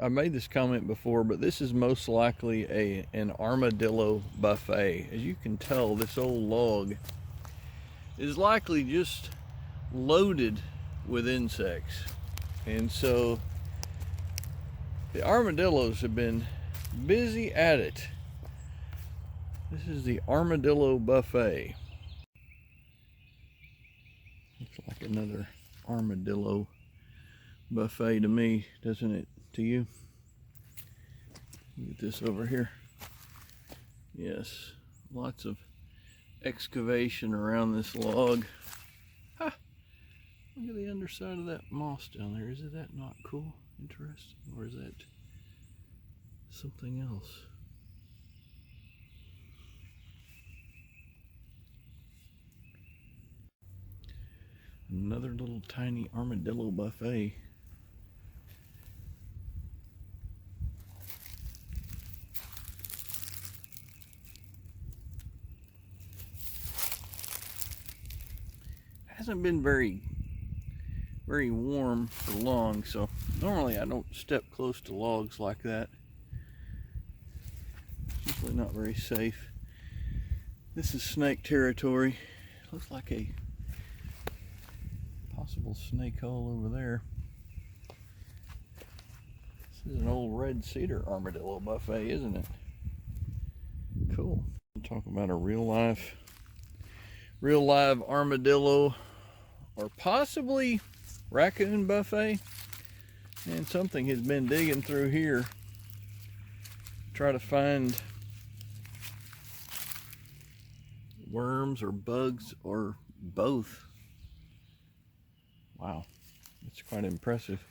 I made this comment before, but this is most likely an armadillo buffet. As you can tell, this old log is likely just loaded with insects. And so the armadillos have been busy at it. This is the armadillo buffet. Looks like another armadillo buffet to me, doesn't it? To you? Get this over here. Yes, lots of excavation around this log. Ha! Look at the underside of that moss down there. Is that not cool? Interesting. Or is that something else? Another little tiny armadillo buffet. Hasn't been very warm for long, so normally I don't step close to logs like that. It's usually not very safe. This is snake territory. Looks like a possible snake hole over there. This is an old red cedar armadillo buffet, isn't it? Cool. We'll talk about a real live armadillo or possibly raccoon buffet. And something has been digging through here to try to find worms or bugs or both. Wow, that's quite impressive.